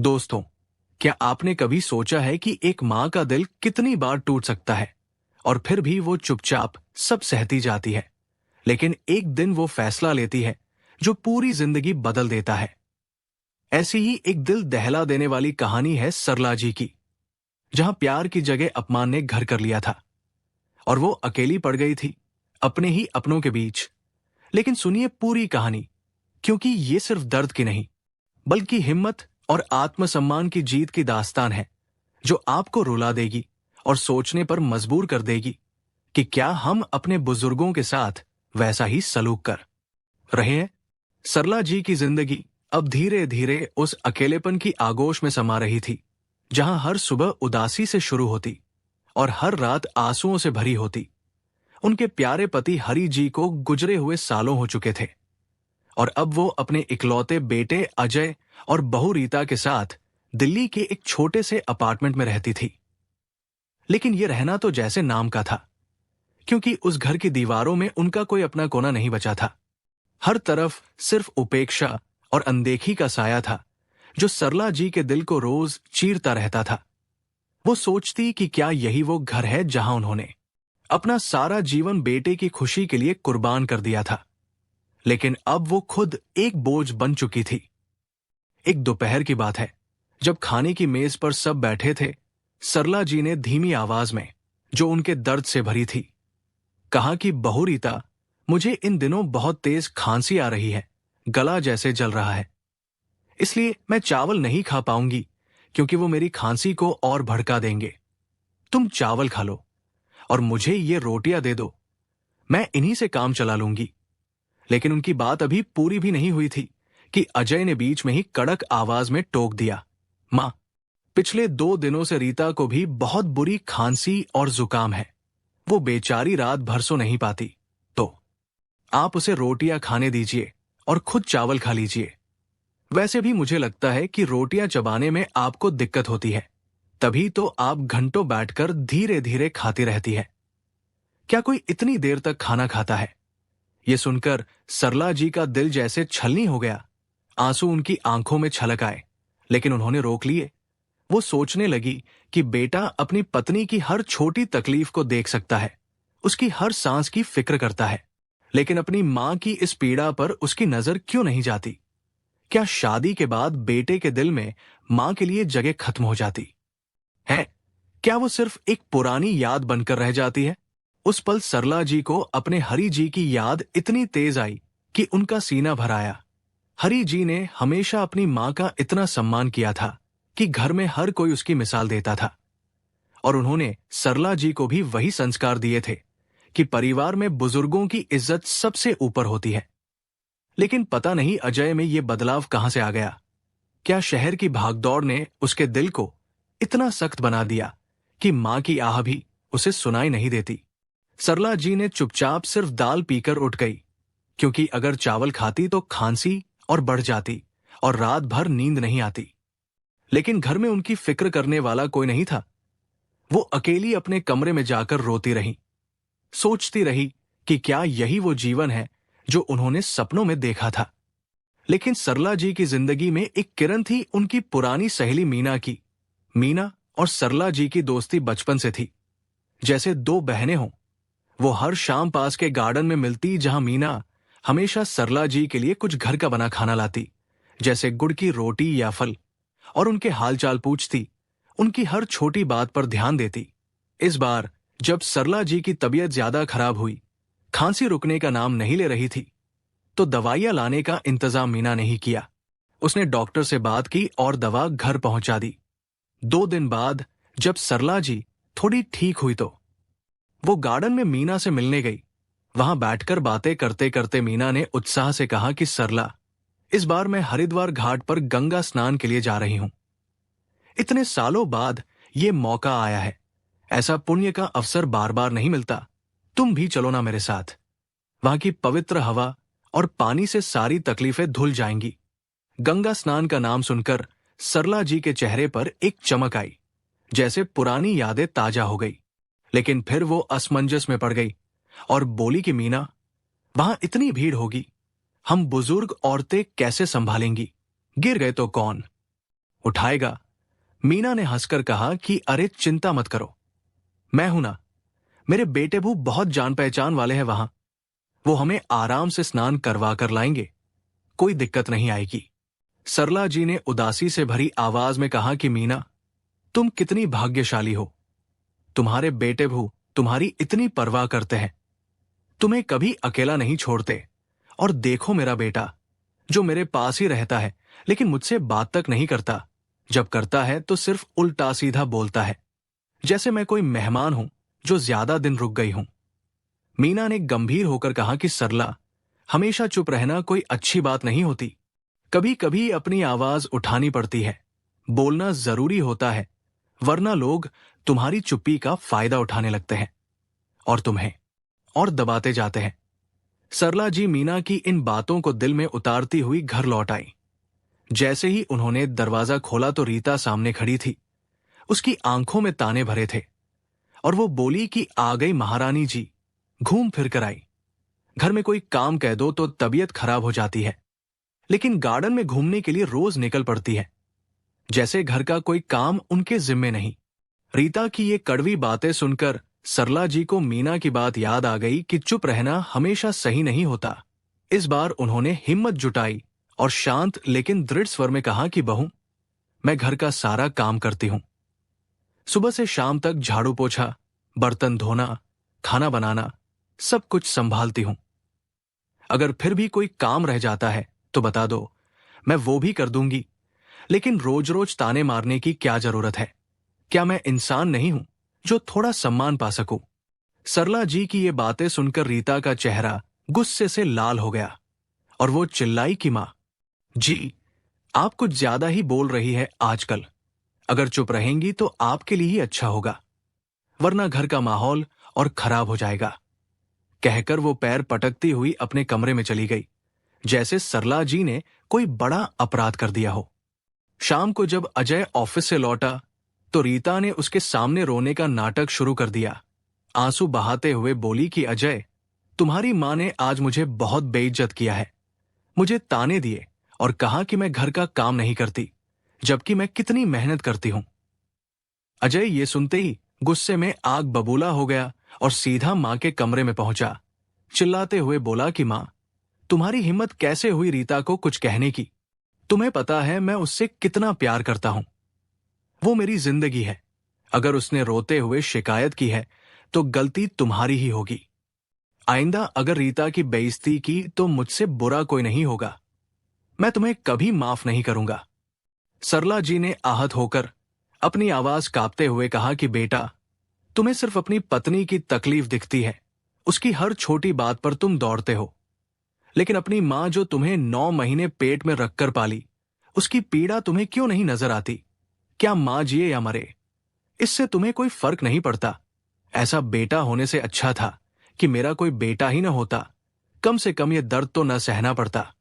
दोस्तों, क्या आपने कभी सोचा है कि एक माँ का दिल कितनी बार टूट सकता है और फिर भी वो चुपचाप सब सहती जाती है, लेकिन एक दिन वो फैसला लेती है जो पूरी जिंदगी बदल देता है। ऐसी ही एक दिल दहला देने वाली कहानी है सरला जी की, जहां प्यार की जगह अपमान ने घर कर लिया था और वो अकेली पड़ गई थी अपने ही अपनों के बीच। लेकिन सुनिए पूरी कहानी, क्योंकि ये सिर्फ दर्द की नहीं बल्कि हिम्मत और आत्मसम्मान की जीत की दास्तान है, जो आपको रुला देगी और सोचने पर मजबूर कर देगी कि क्या हम अपने बुजुर्गों के साथ वैसा ही सलूक कर रहे हैं। सरला जी की जिंदगी अब धीरे धीरे उस अकेलेपन की आगोश में समा रही थी, जहां हर सुबह उदासी से शुरू होती और हर रात आंसुओं से भरी होती। उनके प्यारे पति हरि जी को गुजरे हुए सालों हो चुके थे और अब वो अपने इकलौते बेटे अजय और बहू रीता के साथ दिल्ली के एक छोटे से अपार्टमेंट में रहती थी। लेकिन ये रहना तो जैसे नाम का था, क्योंकि उस घर की दीवारों में उनका कोई अपना कोना नहीं बचा था। हर तरफ सिर्फ उपेक्षा और अनदेखी का साया था, जो सरला जी के दिल को रोज चीरता रहता था। वो सोचती कि क्या यही वो घर है जहां उन्होंने अपना सारा जीवन बेटे की खुशी के लिए कुर्बान कर दिया था। लेकिन अब वो खुद एक बोझ बन चुकी थी। एक दोपहर की बात है, जब खाने की मेज पर सब बैठे थे, सरला जी ने धीमी आवाज में, जो उनके दर्द से भरी थी, कहा कि बहू रीता, मुझे इन दिनों बहुत तेज खांसी आ रही है, गला जैसे जल रहा है, इसलिए मैं चावल नहीं खा पाऊंगी, क्योंकि वो मेरी खांसी को और भड़का देंगे। तुम चावल खा लो और मुझे ये रोटियां दे दो, मैं इन्हीं से काम चला लूंगी। लेकिन उनकी बात अभी पूरी भी नहीं हुई थी कि अजय ने बीच में ही कड़क आवाज में टोक दिया, मां, पिछले 2 दिनों से रीता को भी बहुत बुरी खांसी और जुकाम है। वो बेचारी रात भर सो नहीं पाती, तो आप उसे रोटियां खाने दीजिए और खुद चावल खा लीजिए। वैसे भी मुझे लगता है कि रोटियां चबाने में आपको दिक्कत होती है, तभी तो आप घंटों बैठकर धीरे धीरे खाती रहती है। क्या कोई इतनी देर तक खाना खाता है? ये सुनकर सरला जी का दिल जैसे छलनी हो गया। आंसू उनकी आंखों में छलक आए, लेकिन उन्होंने रोक लिए। वो सोचने लगी कि बेटा अपनी पत्नी की हर छोटी तकलीफ को देख सकता है, उसकी हर सांस की फिक्र करता है, लेकिन अपनी मां की इस पीड़ा पर उसकी नजर क्यों नहीं जाती? क्या शादी के बाद बेटे के दिल में मां के लिए जगह खत्म हो जाती है? क्या वो सिर्फ एक पुरानी याद बनकर रह जाती है? उस पल सरला जी को अपने हरि जी की याद इतनी तेज आई कि उनका सीना भर आया। हरि जी ने हमेशा अपनी मां का इतना सम्मान किया था कि घर में हर कोई उसकी मिसाल देता था, और उन्होंने सरला जी को भी वही संस्कार दिए थे कि परिवार में बुजुर्गों की इज्जत सबसे ऊपर होती है। लेकिन पता नहीं अजय में ये बदलाव कहां से आ गया। क्या शहर की भागदौड़ ने उसके दिल को इतना सख्त बना दिया कि मां की आह भी उसे सुनाई नहीं देती? सरला जी ने चुपचाप सिर्फ दाल पीकर उठ गई, क्योंकि अगर चावल खाती तो खांसी और बढ़ जाती और रात भर नींद नहीं आती। लेकिन घर में उनकी फिक्र करने वाला कोई नहीं था। वो अकेली अपने कमरे में जाकर रोती रही, सोचती रही कि क्या यही वो जीवन है जो उन्होंने सपनों में देखा था। लेकिन सरला जी की जिंदगी में एक किरण थी, उनकी पुरानी सहेली मीना की। मीना और सरला जी की दोस्ती बचपन से थी, जैसे 2 बहनें हों। वो हर शाम पास के गार्डन में मिलती, जहां मीना हमेशा सरला जी के लिए कुछ घर का बना खाना लाती, जैसे गुड़ की रोटी या फल, और उनके हालचाल पूछती, उनकी हर छोटी बात पर ध्यान देती। इस बार जब सरला जी की तबीयत ज्यादा खराब हुई, खांसी रुकने का नाम नहीं ले रही थी, तो दवाइयां लाने का इंतजाम मीना ने ही किया। उसने डॉक्टर से बात की और दवा घर पहुंचा दी। 2 दिन बाद जब सरला जी थोड़ी ठीक हुई तो वो गार्डन में मीना से मिलने गई। वहां बैठकर बातें करते करते मीना ने उत्साह से कहा कि सरला, इस बार मैं हरिद्वार घाट पर गंगा स्नान के लिए जा रही हूं। इतने सालों बाद ये मौका आया है, ऐसा पुण्य का अवसर बार बार नहीं मिलता। तुम भी चलो ना मेरे साथ। वहां की पवित्र हवा और पानी से सारी तकलीफें धुल जाएंगी। गंगा स्नान का नाम सुनकर सरला जी के चेहरे पर एक चमक आई, जैसे पुरानी यादें ताजा हो गई। लेकिन फिर वो असमंजस में पड़ गई और बोली कि मीना, वहां इतनी भीड़ होगी, हम बुजुर्ग औरतें कैसे संभालेंगी? गिर गए तो कौन? उठाएगा? मीना ने हंसकर कहा कि अरे चिंता मत करो, मैं हूं ना। मेरे बेटे भू बहुत जान पहचान वाले हैं वहां। वो हमें आराम से स्नान करवा कर लाएंगे, कोई दिक्कत नहीं आएगी। सरला जी ने उदासी से भरी आवाज में कहा कि मीना, तुम कितनी भाग्यशाली हो। तुम्हारे बेटे भू तुम्हारी इतनी परवाह करते हैं, तुम्हें कभी अकेला नहीं छोड़ते। और देखो मेरा बेटा, जो मेरे पास ही रहता है लेकिन मुझसे बात तक नहीं करता। जब करता है तो सिर्फ उल्टा सीधा बोलता है, जैसे मैं कोई मेहमान हूं जो ज्यादा दिन रुक गई हूं। मीना ने गंभीर होकर कहा कि सरला, हमेशा चुप रहना कोई अच्छी बात नहीं होती। कभी कभी अपनी आवाज उठानी पड़ती है, बोलना जरूरी होता है, वरना लोग तुम्हारी चुप्पी का फायदा उठाने लगते हैं और तुम्हें और दबाते जाते हैं। सरला जी मीना की इन बातों को दिल में उतारती हुई घर लौट आई। जैसे ही उन्होंने दरवाजा खोला तो रीता सामने खड़ी थी। उसकी आंखों में ताने भरे थे और वो बोली कि आ गई महारानी जी, घूम फिर कर आई। घर में कोई काम कह दो तो तबीयत खराब हो जाती है, लेकिन गार्डन में घूमने के लिए रोज निकल पड़ती है, जैसे घर का कोई काम उनके जिम्मे नहीं। रीता की ये कड़वी बातें सुनकर सरला जी को मीना की बात याद आ गई कि चुप रहना हमेशा सही नहीं होता। इस बार उन्होंने हिम्मत जुटाई और शांत लेकिन दृढ़ स्वर में कहा कि बहू, मैं घर का सारा काम करती हूं। सुबह से शाम तक झाड़ू पोछा, बर्तन धोना, खाना बनाना, सब कुछ संभालती हूं। अगर फिर भी कोई काम रह जाता है तो बता दो, मैं वो भी कर दूंगी। लेकिन रोज रोज ताने मारने की क्या जरूरत है? क्या मैं इंसान नहीं हूं जो थोड़ा सम्मान पा सकूं? सरला जी की ये बातें सुनकर रीता का चेहरा गुस्से से लाल हो गया और वो चिल्लाई कि मां जी, आप कुछ ज्यादा ही बोल रही है आजकल। अगर चुप रहेंगी तो आपके लिए ही अच्छा होगा, वरना घर का माहौल और खराब हो जाएगा। कहकर वो पैर पटकती हुई अपने कमरे में चली गई, जैसे सरला जी ने कोई बड़ा अपराध कर दिया हो। शाम को जब अजय ऑफिस से लौटा तो रीता ने उसके सामने रोने का नाटक शुरू कर दिया। आंसू बहाते हुए बोली कि अजय, तुम्हारी मां ने आज मुझे बहुत बेइज्जत किया है। मुझे ताने दिए और कहा कि मैं घर का काम नहीं करती, जबकि मैं कितनी मेहनत करती हूं। अजय ये सुनते ही गुस्से में आग बबूला हो गया और सीधा मां के कमरे में पहुंचा। चिल्लाते हुए बोला कि मां, तुम्हारी हिम्मत कैसे हुई रीता को कुछ कहने की? तुम्हें पता है मैं उससे कितना प्यार करता हूं। वो मेरी जिंदगी है। अगर उसने रोते हुए शिकायत की है तो गलती तुम्हारी ही होगी। आइंदा अगर रीता की बेइज्जती की तो मुझसे बुरा कोई नहीं होगा। मैं तुम्हें कभी माफ नहीं करूंगा। सरला जी ने आहत होकर अपनी आवाज कांपते हुए कहा कि बेटा, तुम्हें सिर्फ अपनी पत्नी की तकलीफ दिखती है। उसकी हर छोटी बात पर तुम दौड़ते हो, लेकिन अपनी मां जो तुम्हें 9 महीने पेट में रखकर पाली, उसकी पीड़ा तुम्हें क्यों नहीं नजर आती? क्या मां जिए या मरे, इससे तुम्हें कोई फर्क नहीं पड़ता। ऐसा बेटा होने से अच्छा था कि मेरा कोई बेटा ही न होता। कम से कम यह दर्द तो न सहना पड़ता।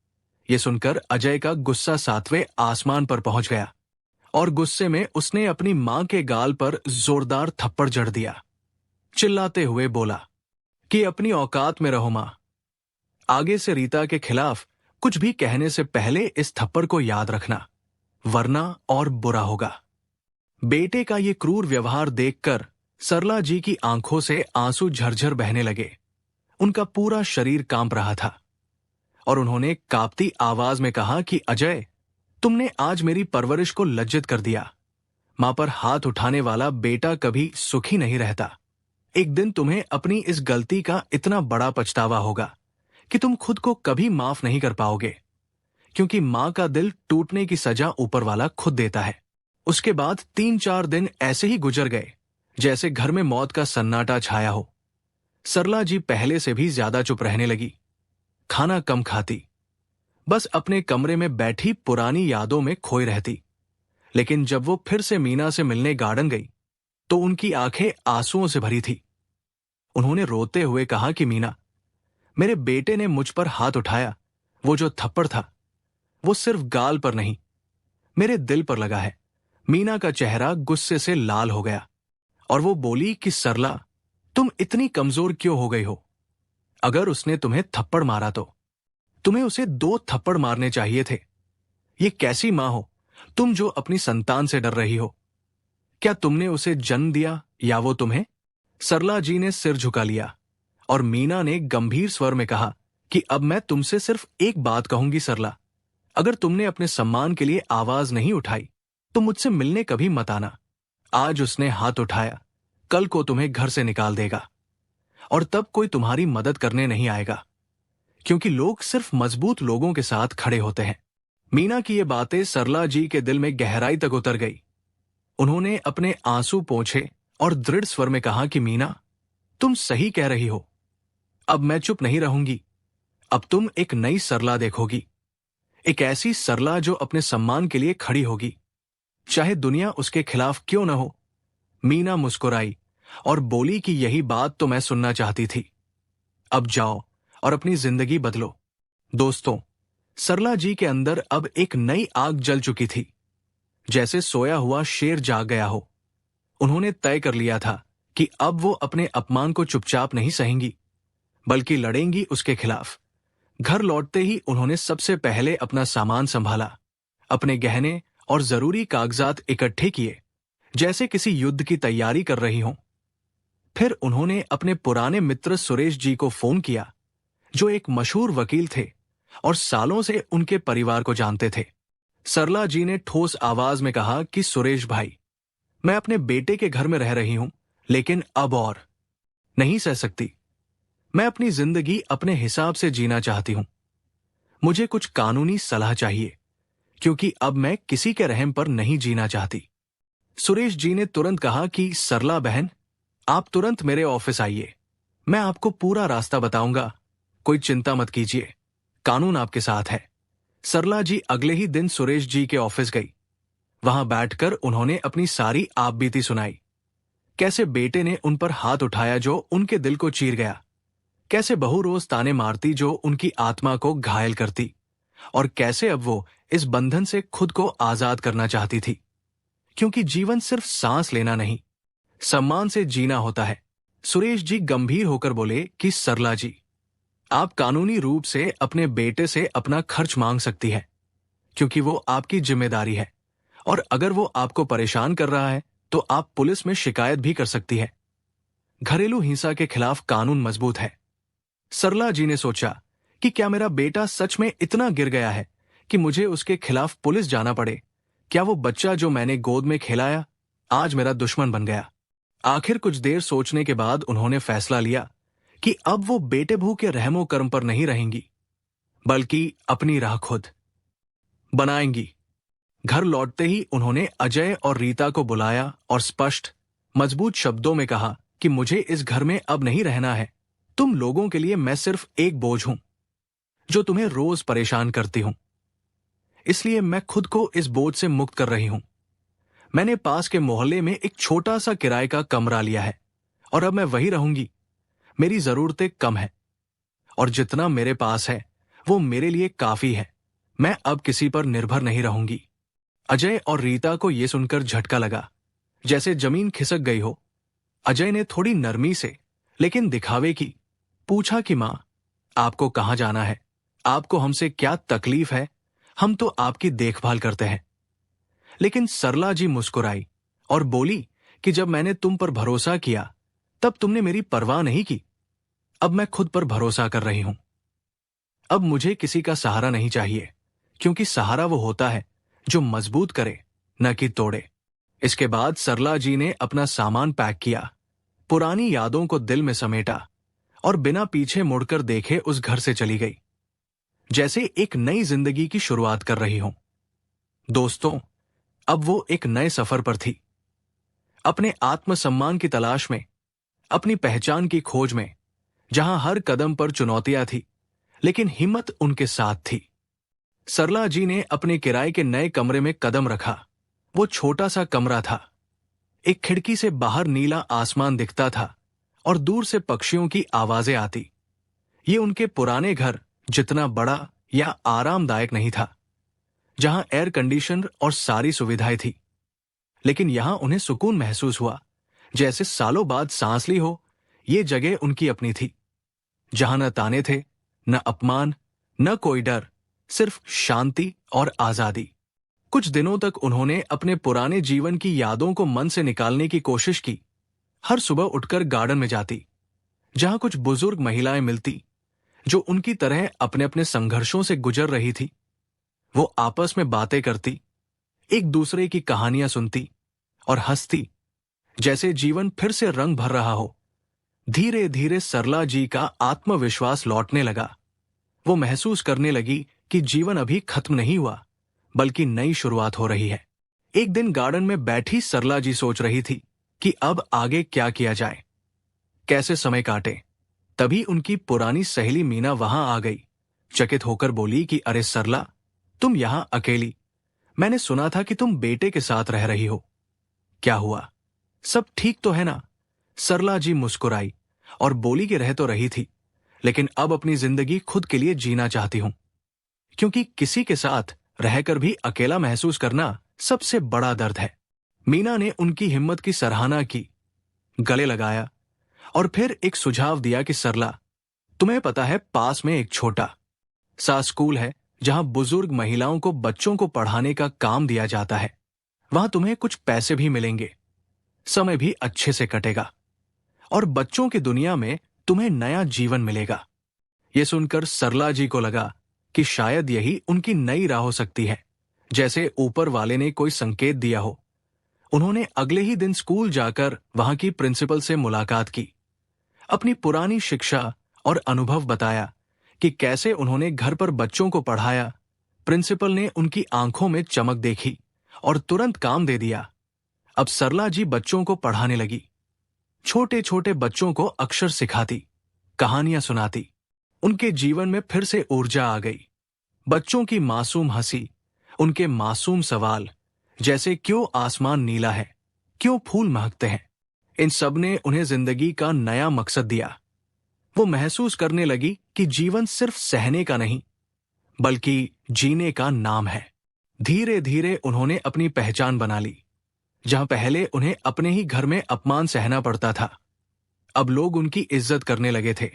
यह सुनकर अजय का गुस्सा 7वें आसमान पर पहुंच गया और गुस्से में उसने अपनी मां के गाल पर जोरदार थप्पड़ जड़ दिया। चिल्लाते हुए बोला कि अपनी औकात में रहो मां। आगे से रीता के खिलाफ कुछ भी कहने से पहले इस थप्पड़ को याद रखना, वरना और बुरा होगा। बेटे का ये क्रूर व्यवहार देखकर सरला जी की आंखों से आंसू झरझर बहने लगे। उनका पूरा शरीर कांप रहा था और उन्होंने कांपती आवाज में कहा कि अजय, तुमने आज मेरी परवरिश को लज्जित कर दिया। मां पर हाथ उठाने वाला बेटा कभी सुखी नहीं रहता। एक दिन तुम्हें अपनी इस गलती का इतना बड़ा पछतावा होगा कि तुम खुद को कभी माफ नहीं कर पाओगे, क्योंकि मां का दिल टूटने की सजा ऊपर वाला खुद देता है। उसके बाद 3-4 दिन ऐसे ही गुजर गए जैसे घर में मौत का सन्नाटा छाया हो। सरला जी पहले से भी ज्यादा चुप रहने लगी, खाना कम खाती, बस अपने कमरे में बैठी पुरानी यादों में खोई रहती। लेकिन जब वो फिर से मीना से मिलने गार्डन गई तो उनकी आंखें आंसुओं से भरी थी। उन्होंने रोते हुए कहा कि मीना, मेरे बेटे ने मुझ पर हाथ उठाया। वो जो थप्पड़ था वो सिर्फ गाल पर नहीं, मेरे दिल पर लगा है। मीना का चेहरा गुस्से से लाल हो गया और वो बोली कि सरला, तुम इतनी कमजोर क्यों हो गई हो? अगर उसने तुम्हें थप्पड़ मारा तो तुम्हें उसे 2 थप्पड़ मारने चाहिए थे। ये कैसी मां हो तुम जो अपनी संतान से डर रही हो, क्या तुमने उसे जन्म दिया या वो तुम्हें? सरला जी ने सिर झुका लिया और मीना ने गंभीर स्वर में कहा कि अब मैं तुमसे सिर्फ एक बात कहूंगी सरला, अगर तुमने अपने सम्मान के लिए आवाज नहीं उठाई तो मुझसे मिलने कभी मत आना। आज उसने हाथ उठाया, कल को तुम्हें घर से निकाल देगा और तब कोई तुम्हारी मदद करने नहीं आएगा, क्योंकि लोग सिर्फ मजबूत लोगों के साथ खड़े होते हैं। मीना की ये बातें सरला जी के दिल में गहराई तक उतर गई। उन्होंने अपने आंसू पोंछे और दृढ़ स्वर में कहा कि मीना, तुम सही कह रही हो। अब मैं चुप नहीं रहूंगी। अब तुम एक नई सरला देखोगी, एक ऐसी सरला जो अपने सम्मान के लिए खड़ी होगी, चाहे दुनिया उसके खिलाफ क्यों न हो। मीना मुस्कुराई और बोली कि यही बात तो मैं सुनना चाहती थी। अब जाओ और अपनी जिंदगी बदलो। दोस्तों, सरला जी के अंदर अब एक नई आग जल चुकी थी, जैसे सोया हुआ शेर जाग गया हो। उन्होंने तय कर लिया था कि अब वो अपने अपमान को चुपचाप नहीं सहेंगी, बल्कि लड़ेंगी उसके खिलाफ। घर लौटते ही उन्होंने सबसे पहले अपना सामान संभाला, अपने गहने और जरूरी कागजात इकट्ठे किए, जैसे किसी युद्ध की तैयारी कर रही हों। फिर उन्होंने अपने पुराने मित्र सुरेश जी को फोन किया, जो एक मशहूर वकील थे और सालों से उनके परिवार को जानते थे। सरला जी ने ठोस आवाज में कहा कि सुरेश भाई, मैं अपने बेटे के घर में रह रही हूं, लेकिन अब और नहीं सह सकती। मैं अपनी जिंदगी अपने हिसाब से जीना चाहती हूं। मुझे कुछ कानूनी सलाह चाहिए, क्योंकि अब मैं किसी के रहम पर नहीं जीना चाहती। सुरेश जी ने तुरंत कहा कि सरला बहन, आप तुरंत मेरे ऑफिस आइए, मैं आपको पूरा रास्ता बताऊंगा। कोई चिंता मत कीजिए, कानून आपके साथ है। सरला जी अगले ही दिन सुरेश जी के ऑफिस गई। वहां बैठकर उन्होंने अपनी सारी आपबीती सुनाई। कैसे बेटे ने उन पर हाथ उठाया जो उनके दिल को चीर गया, कैसे बहू रोज ताने मारती जो उनकी आत्मा को घायल करती, और कैसे अब वो इस बंधन से खुद को आजाद करना चाहती थी, क्योंकि जीवन सिर्फ सांस लेना नहीं, सम्मान से जीना होता है। सुरेश जी गंभीर होकर बोले कि सरला जी, आप कानूनी रूप से अपने बेटे से अपना खर्च मांग सकती है, क्योंकि वो आपकी जिम्मेदारी है, और अगर वो आपको परेशान कर रहा है तो आप पुलिस में शिकायत भी कर सकती है। घरेलू हिंसा के खिलाफ कानून मजबूत है। सरला जी ने सोचा कि क्या मेरा बेटा सच में इतना गिर गया है कि मुझे उसके खिलाफ पुलिस जाना पड़े? क्या वो बच्चा जो मैंने गोद में खिलाया आज मेरा दुश्मन बन गया? आखिर कुछ देर सोचने के बाद उन्होंने फैसला लिया कि अब वो बेटे बहू के रहमो कर्म पर नहीं रहेंगी, बल्कि अपनी राह खुद बनाएंगी। घर लौटते ही उन्होंने अजय और रीता को बुलाया और स्पष्ट, मजबूत शब्दों में कहा कि मुझे इस घर में अब नहीं रहना है। तुम लोगों के लिए मैं सिर्फ एक बोझ हूं, जो तुम्हें रोज परेशान करती हूं। इसलिए मैं खुद को इस बोझ से मुक्त कर रही हूं। मैंने पास के मोहल्ले में एक छोटा सा किराए का कमरा लिया है और अब मैं वहीं रहूंगी। मेरी जरूरतें कम हैं और जितना मेरे पास है वो मेरे लिए काफी है। मैं अब किसी पर निर्भर नहीं रहूंगी। अजय और रीता को यह सुनकर झटका लगा, जैसे जमीन खिसक गई हो। अजय ने थोड़ी नरमी से लेकिन दिखावे की पूछा कि मां, आपको कहां जाना है? आपको हमसे क्या तकलीफ है? हम तो आपकी देखभाल करते हैं। लेकिन सरला जी मुस्कुराई और बोली कि जब मैंने तुम पर भरोसा किया तब तुमने मेरी परवाह नहीं की। अब मैं खुद पर भरोसा कर रही हूं। अब मुझे किसी का सहारा नहीं चाहिए, क्योंकि सहारा वो होता है जो मजबूत करे, न कि तोड़े। इसके बाद सरला जी ने अपना सामान पैक किया, पुरानी यादों को दिल में समेटा और बिना पीछे मुड़कर देखे उस घर से चली गई, जैसे एक नई जिंदगी की शुरुआत कर रही हो। दोस्तों, अब वो एक नए सफर पर थी, अपने आत्मसम्मान की तलाश में, अपनी पहचान की खोज में, जहां हर कदम पर चुनौतियां थी, लेकिन हिम्मत उनके साथ थी। सरला जी ने अपने किराए के नए कमरे में कदम रखा। वो छोटा सा कमरा था। एक खिड़की से बाहर नीला आसमान दिखता था और दूर से पक्षियों की आवाजें आती। ये उनके पुराने घर जितना बड़ा या आरामदायक नहीं था, जहां एयर कंडीशनर और सारी सुविधाएं थी, लेकिन यहां उन्हें सुकून महसूस हुआ, जैसे सालों बाद सांस ली हो। ये जगह उनकी अपनी थी, जहां न ताने थे, न अपमान, न कोई डर, सिर्फ शांति और आजादी। कुछ दिनों तक उन्होंने अपने पुराने जीवन की यादों को मन से निकालने की कोशिश की। हर सुबह उठकर गार्डन में जाती, जहां कुछ बुजुर्ग महिलाएं मिलती जो उनकी तरह अपने अपने संघर्षों से गुजर रही थी। वो आपस में बातें करती, एक दूसरे की कहानियां सुनती और हंसती, जैसे जीवन फिर से रंग भर रहा हो। धीरे धीरे सरला जी का आत्मविश्वास लौटने लगा। वो महसूस करने लगी कि जीवन अभी खत्म नहीं हुआ, बल्कि नई शुरुआत हो रही है। एक दिन गार्डन में बैठी सरला जी सोच रही थी कि अब आगे क्या किया जाए, कैसे समय काटे। तभी उनकी पुरानी सहेली मीना वहां आ गई। चकित होकर बोली कि अरे सरला, तुम यहां अकेली? मैंने सुना था कि तुम बेटे के साथ रह रही हो। क्या हुआ, सब ठीक तो है ना? सरला जी मुस्कुराई और बोली कि रह तो रही थी, लेकिन अब अपनी जिंदगी खुद के लिए जीना चाहती हूं, क्योंकि किसी के साथ रहकर भी अकेला महसूस करना सबसे बड़ा दर्द है। मीना ने उनकी हिम्मत की सराहना की, गले लगाया और फिर एक सुझाव दिया कि सरला, तुम्हें पता है पास में एक छोटा सा स्कूल है जहां बुजुर्ग महिलाओं को बच्चों को पढ़ाने का काम दिया जाता है। वहां तुम्हें कुछ पैसे भी मिलेंगे, समय भी अच्छे से कटेगा और बच्चों की दुनिया में तुम्हें नया जीवन मिलेगा। यह सुनकर सरला जी को लगा कि शायद यही उनकी नई राह हो सकती है, जैसे ऊपर वाले ने कोई संकेत दिया हो। उन्होंने अगले ही दिन स्कूल जाकर वहां की प्रिंसिपल से मुलाकात की, अपनी पुरानी शिक्षा और अनुभव बताया कि कैसे उन्होंने घर पर बच्चों को पढ़ाया। प्रिंसिपल ने उनकी आंखों में चमक देखी और तुरंत काम दे दिया। अब सरला जी बच्चों को पढ़ाने लगी, छोटे छोटे बच्चों को अक्षर सिखाती, कहानियां सुनाती। उनके जीवन में फिर से ऊर्जा आ गई। बच्चों की मासूम हंसी, उनके मासूम सवाल, जैसे क्यों आसमान नीला है, क्यों फूल महकते हैं, इन सब ने उन्हें जिंदगी का नया मकसद दिया। वो महसूस करने लगी कि जीवन सिर्फ सहने का नहीं, बल्कि जीने का नाम है। धीरे धीरे उन्होंने अपनी पहचान बना ली। जहां पहले उन्हें अपने ही घर में अपमान सहना पड़ता था, अब लोग उनकी इज्जत करने लगे थे।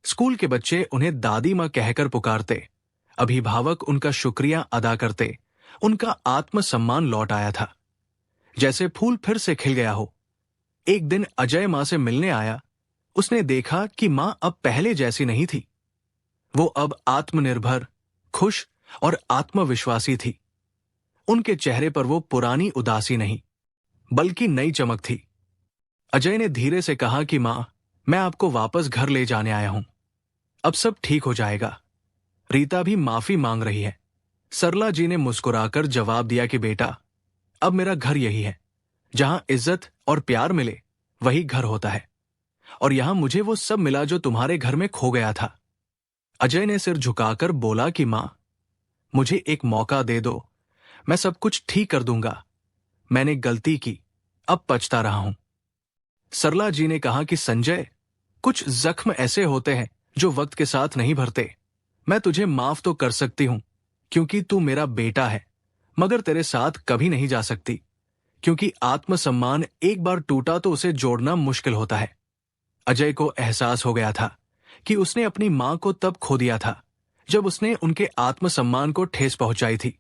स्कूल के बच्चे उन्हें दादी मां कहकर पुकारते, अभिभावक उनका शुक्रिया अदा करते। उनका आत्मसम्मान लौट आया था, जैसे फूल फिर से खिल गया हो। एक दिन अजय मां से मिलने आया। उसने देखा कि मां अब पहले जैसी नहीं थी। वो अब आत्मनिर्भर, खुश और आत्मविश्वासी थी। उनके चेहरे पर वो पुरानी उदासी नहीं, बल्कि नई चमक थी। अजय ने धीरे से कहा कि मां, मैं आपको वापस घर ले जाने आया हूं। अब सब ठीक हो जाएगा। रीता भी माफी मांग रही है। सरला जी ने मुस्कुराकर जवाब दिया कि बेटा, अब मेरा घर यही है। जहां इज्जत और प्यार मिले, वही घर होता है। और यहां मुझे वो सब मिला जो तुम्हारे घर में खो गया था। अजय ने सिर झुकाकर बोला कि मां, मुझे एक मौका दे दो, मैं सब कुछ ठीक कर दूंगा। मैंने गलती की, अब पछता रहा हूं। सरला जी ने कहा कि संजय, कुछ जख्म ऐसे होते हैं जो वक्त के साथ नहीं भरते। मैं तुझे माफ तो कर सकती हूं क्योंकि तू मेरा बेटा है, मगर तेरे साथ कभी नहीं जा सकती, क्योंकि आत्मसम्मान एक बार टूटा तो उसे जोड़ना मुश्किल होता है। अजय को एहसास हो गया था कि उसने अपनी मां को तब खो दिया था जब उसने उनके आत्मसम्मान को ठेस पहुंचाई थी।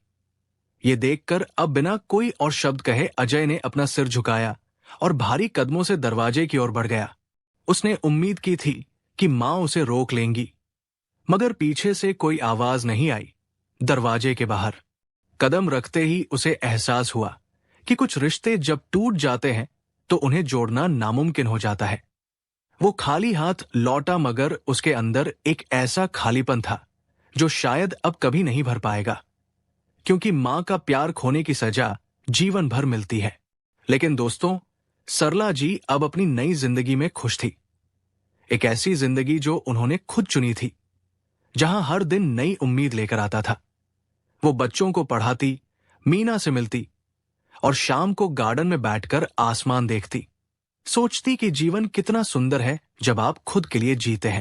ये देखकर अब बिना कोई और शब्द कहे अजय ने अपना सिर झुकाया और भारी कदमों से दरवाजे की ओर बढ़ गया। उसने उम्मीद की थी कि मां उसे रोक लेंगी, मगर पीछे से कोई आवाज नहीं आई। दरवाजे के बाहर कदम रखते ही उसे एहसास हुआ कि कुछ रिश्ते जब टूट जाते हैं तो उन्हें जोड़ना नामुमकिन हो जाता है। वो खाली हाथ लौटा, मगर उसके अंदर एक ऐसा खालीपन था जो शायद अब कभी नहीं भर पाएगा, क्योंकि मां का प्यार खोने की सजा जीवन भर मिलती है। लेकिन दोस्तों, सरला जी अब अपनी नई जिंदगी में खुश थी। एक ऐसी जिंदगी जो उन्होंने खुद चुनी थी, जहां हर दिन नई उम्मीद लेकर आता था। वो बच्चों को पढ़ाती, मीना से मिलती और शाम को गार्डन में बैठकर आसमान देखती, सोचती कि जीवन कितना सुंदर है जब आप खुद के लिए जीते हैं।